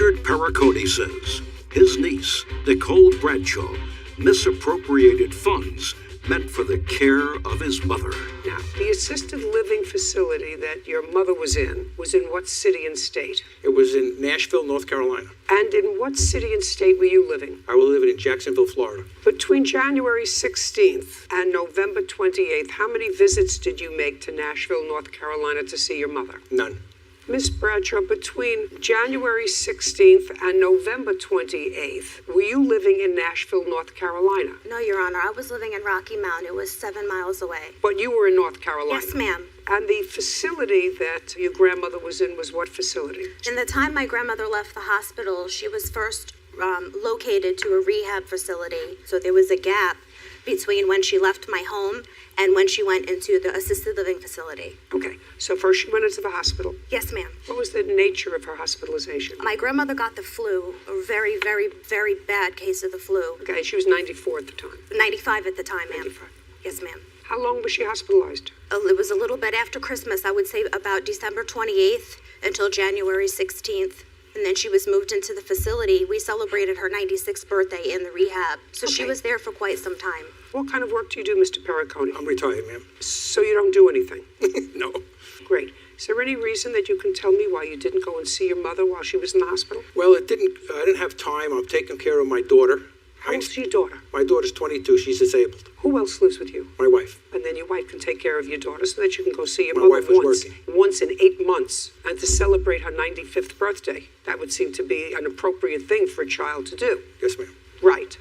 Richard Pericone says his niece, Nicole Bradshaw, misappropriated funds meant for the care of his mother. Now, the assisted living facility that your mother was in what city and state? It was in Nashville, North Carolina. And in what city and state were you living? I was living in Jacksonville, Florida. Between January 16th and November 28th, how many visits did you make to Nashville, North Carolina to see your mother? None. Ms. Bradshaw, between January 16th and November 28th, were you living in Nashville, North Carolina? No, Your Honor. I was living in Rocky Mount. It was 7 miles away. But you were in North Carolina? Yes, ma'am. And the facility that your grandmother was in was what facility? In the time my grandmother left the hospital, she was first located to a rehab facility. So there was a gap between when she left my home and when she went into the assisted living facility. Okay, so first she went into the hospital. Yes, ma'am. What was the nature of her hospitalization? My grandmother got the flu, a very, very, very bad case of the flu. Okay, she was 94 at the time. 95 at the time, ma'am. 95. Yes, ma'am. How long was she hospitalized? It was a little bit after Christmas, I would say about December 28th until January 16th. And then she was moved into the facility. We celebrated her 96th birthday in the rehab. So she Okay. was there for quite some time. What kind of work do you do, Mr. Pericone? I'm retired, ma'am. So you don't do anything? No. Great. Is there any reason that you can tell me why you didn't go and see your mother while she was in the hospital? Well, I didn't have time. I'm taking care of my daughter. How old's your daughter? My daughter's 22. She's disabled. Who else lives with you? My wife. And then your wife can take care of your daughter so that you can go see your My mother wife was once in 8 months. And to celebrate her 95th birthday, that would seem to be an appropriate thing for a child to do. Yes, ma'am. Right.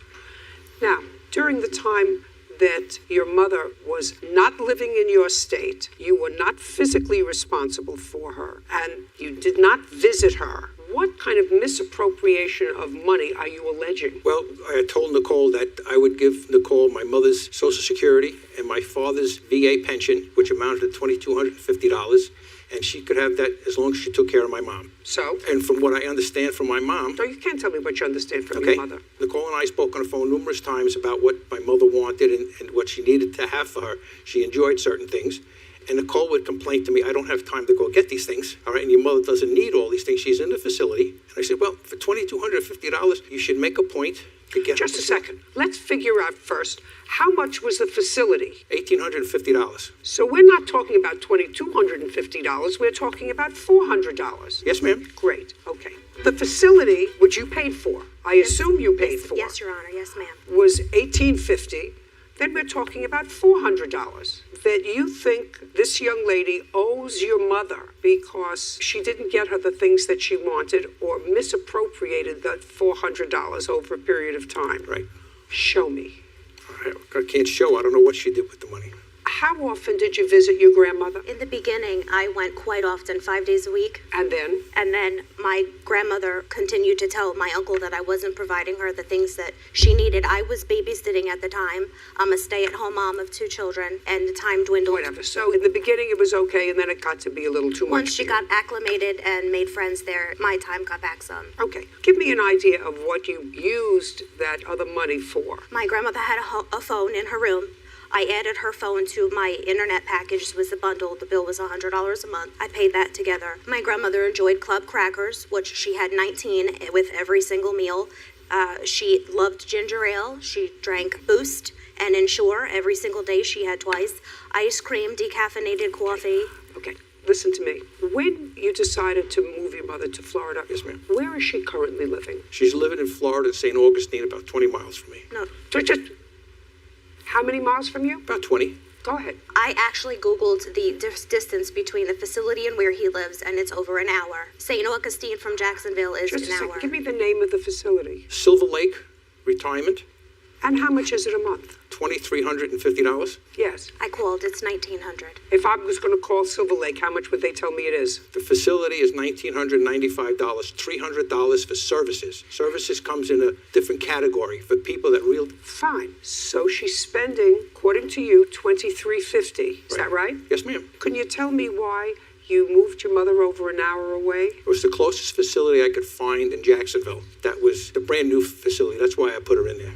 Now, during the time that your mother was not living in your state, you were not physically responsible for her, and you did not visit her. What kind of misappropriation of money are you alleging? Well, I had told Nicole that I would give Nicole my mother's Social Security and my father's VA pension, which amounted to $2,250, and she could have that as long as she took care of my mom. So? And from what I understand from my mom... No, you can't tell me what you understand from Okay. your mother. Nicole and I spoke on the phone numerous times about what my mother wanted and what she needed to have for her. She enjoyed certain things. And Nicole would complain to me, I don't have time to go get these things, all right? And your mother doesn't need all these things. She's in the facility. And I said, well, for $2,250, you should make a point to get... Just a second. Let's figure out first, how much was the facility? $1,850. So we're not talking about $2,250. We're talking about $400. Yes, ma'am. Great. Okay. The facility, which you paid for, I assume you paid for, Yes, Your Honor. Yes, ma'am. was $1,850. Then we're talking about $400 that you think this young lady owes your mother because she didn't get her the things that she wanted or misappropriated that $400 over a period of time. Right. Show me. I can't show. I don't know what she did with the money. How often did you visit your grandmother? In the beginning, I went quite often, 5 days a week. And then? And then my grandmother continued to tell my uncle that I wasn't providing her the things that she needed. I was babysitting at the time. I'm a stay-at-home mom of 2 children, and the time dwindled. Whatever. So in the beginning it was okay, and then it got to be a little too much. Once she for you. got acclimated and made friends there, my time got back some. Okay. Give me an idea of what you used that other money for. My grandmother had a phone in her room. I added her phone to my internet package. It was a bundle. The bill was $100 a month. I paid that together. My grandmother enjoyed club crackers, which she had 19 with every single meal. She loved ginger ale. She drank Boost and Ensure every single day. She had twice. Ice cream, decaffeinated coffee. Okay. Listen to me. When you decided to move your mother to Florida, Yes, ma'am. Where is she currently living? She's living in Florida, St. Augustine, about 20 miles from me. No, Just how many miles from you? About 20. Go ahead. I actually Googled the distance between the facility and where he lives, and it's over an hour. St. Augustine from Jacksonville is Just a an second. hour. Give me the name of the facility. Silver Lake Retirement, And how much is it a month? $2,350. Yes. I called. It's $1,900. If I was going to call Silver Lake, how much would they tell me it is? The facility is $1,995, $300 for services. Services comes in a different category for people that really... Fine. So she's spending, according to you, $2,350. Is that right? Yes, ma'am. Can you tell me why you moved your mother over an hour away? It was the closest facility I could find in Jacksonville. That was the brand new facility. That's why I put her in there.